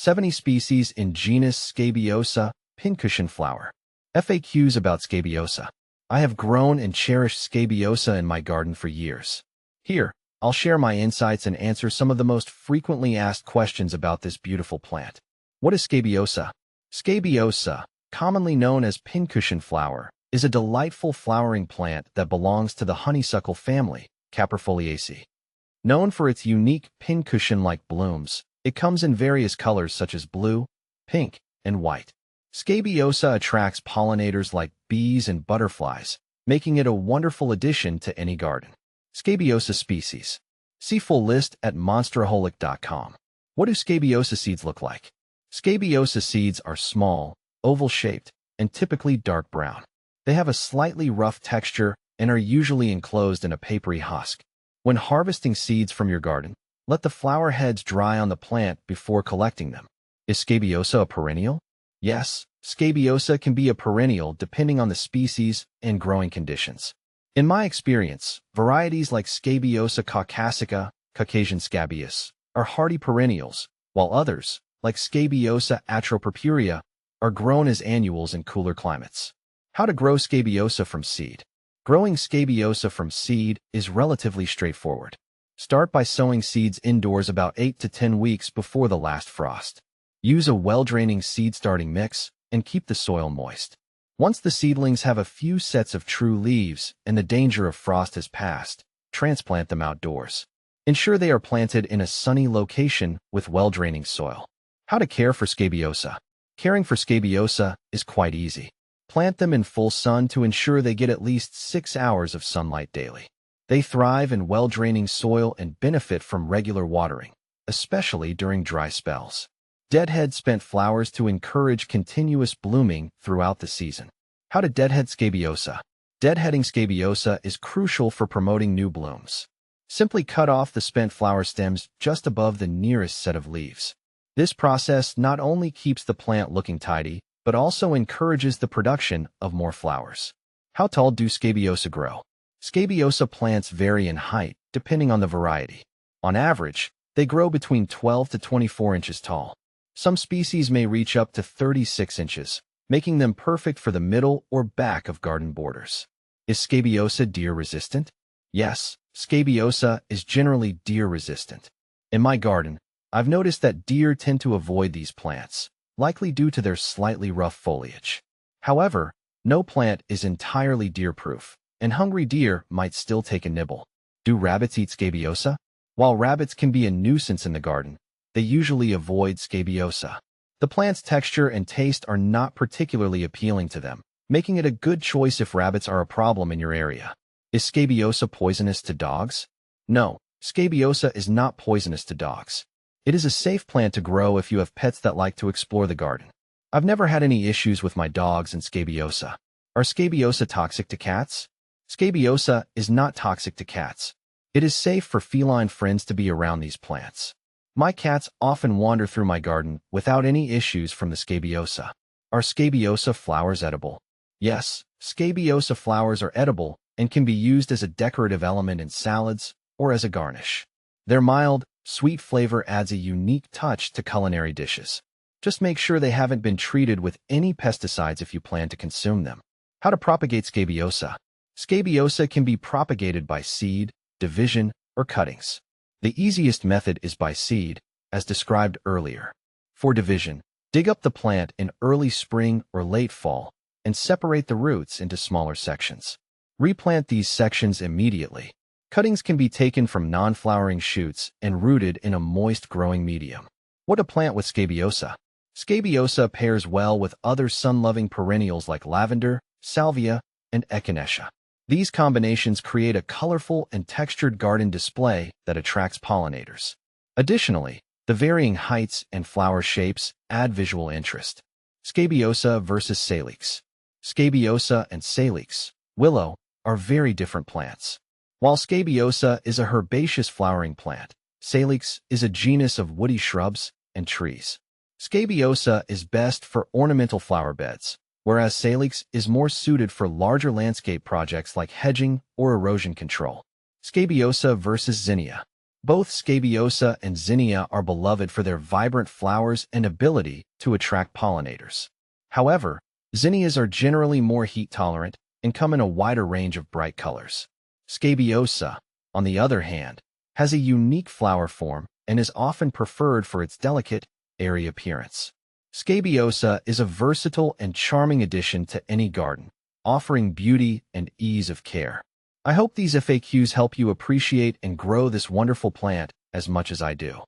70 species in genus Scabiosa, Pincushion flower. FAQs about Scabiosa. I have grown and cherished Scabiosa in my garden for years. Here, I'll share my insights and answer some of the most frequently asked questions about this beautiful plant. What is Scabiosa? Scabiosa, commonly known as pincushion flower, is a delightful flowering plant that belongs to the honeysuckle family, Caprifoliaceae. Known for its unique pincushion-like blooms, it comes in various colors such as blue, pink, and white. Scabiosa attracts pollinators like bees and butterflies, making it a wonderful addition to any garden. Scabiosa species. See full list at monsteraholic.com. What do Scabiosa seeds look like? Scabiosa seeds are small, oval-shaped, and typically dark brown. They have a slightly rough texture and are usually enclosed in a papery husk. When harvesting seeds from your garden, let the flower heads dry on the plant before collecting them. Is Scabiosa a perennial? Yes, Scabiosa can be a perennial depending on the species and growing conditions. In my experience, varieties like Scabiosa caucasica, Caucasian scabious, are hardy perennials, while others, like Scabiosa atropurpurea, are grown as annuals in cooler climates. How to grow Scabiosa from seed. Growing Scabiosa from seed is relatively straightforward. Start by sowing seeds indoors about 8 to 10 weeks before the last frost. Use a well-draining seed-starting mix and keep the soil moist. Once the seedlings have a few sets of true leaves and the danger of frost has passed, transplant them outdoors. Ensure they are planted in a sunny location with well-draining soil. How to care for Scabiosa. Caring for Scabiosa is quite easy. Plant them in full sun to ensure they get at least 6 hours of sunlight daily. They thrive in well-draining soil and benefit from regular watering, especially during dry spells. Deadhead spent flowers to encourage continuous blooming throughout the season. How to deadhead Scabiosa. Deadheading Scabiosa is crucial for promoting new blooms. Simply cut off the spent flower stems just above the nearest set of leaves. This process not only keeps the plant looking tidy, but also encourages the production of more flowers. How tall do Scabiosa grow? Scabiosa plants vary in height depending on the variety. On average, they grow between 12 to 24 inches tall. Some species may reach up to 36 inches, making them perfect for the middle or back of garden borders. Is Scabiosa deer-resistant? Yes, Scabiosa is generally deer-resistant. In my garden, I've noticed that deer tend to avoid these plants, likely due to their slightly rough foliage. However, no plant is entirely deer-proof, and hungry deer might still take a nibble. Do rabbits eat Scabiosa? While rabbits can be a nuisance in the garden, they usually avoid Scabiosa. The plant's texture and taste are not particularly appealing to them, making it a good choice if rabbits are a problem in your area. Is Scabiosa poisonous to dogs? No, Scabiosa is not poisonous to dogs. It is a safe plant to grow if you have pets that like to explore the garden. I've never had any issues with my dogs and Scabiosa. Are Scabiosa toxic to cats? Scabiosa is not toxic to cats. It is safe for feline friends to be around these plants. My cats often wander through my garden without any issues from the Scabiosa. Are Scabiosa flowers edible? Yes, Scabiosa flowers are edible and can be used as a decorative element in salads or as a garnish. Their mild, sweet flavor adds a unique touch to culinary dishes. Just make sure they haven't been treated with any pesticides if you plan to consume them. How to propagate Scabiosa. Scabiosa can be propagated by seed, division, or cuttings. The easiest method is by seed, as described earlier. For division, dig up the plant in early spring or late fall and separate the roots into smaller sections. Replant these sections immediately. Cuttings can be taken from non-flowering shoots and rooted in a moist growing medium. What to plant with Scabiosa? Scabiosa pairs well with other sun-loving perennials like lavender, salvia, and echinacea. These combinations create a colorful and textured garden display that attracts pollinators. Additionally, the varying heights and flower shapes add visual interest. Scabiosa versus Salix. Scabiosa and Salix, willow, are very different plants. While Scabiosa is a herbaceous flowering plant, Salix is a genus of woody shrubs and trees. Scabiosa is best for ornamental flower beds, whereas Salix is more suited for larger landscape projects like hedging or erosion control. Scabiosa versus Zinnia. Both Scabiosa and Zinnia are beloved for their vibrant flowers and ability to attract pollinators. However, zinnias are generally more heat-tolerant and come in a wider range of bright colors. Scabiosa, on the other hand, has a unique flower form and is often preferred for its delicate, airy appearance. Scabiosa is a versatile and charming addition to any garden, offering beauty and ease of care. I hope these FAQs help you appreciate and grow this wonderful plant as much as I do.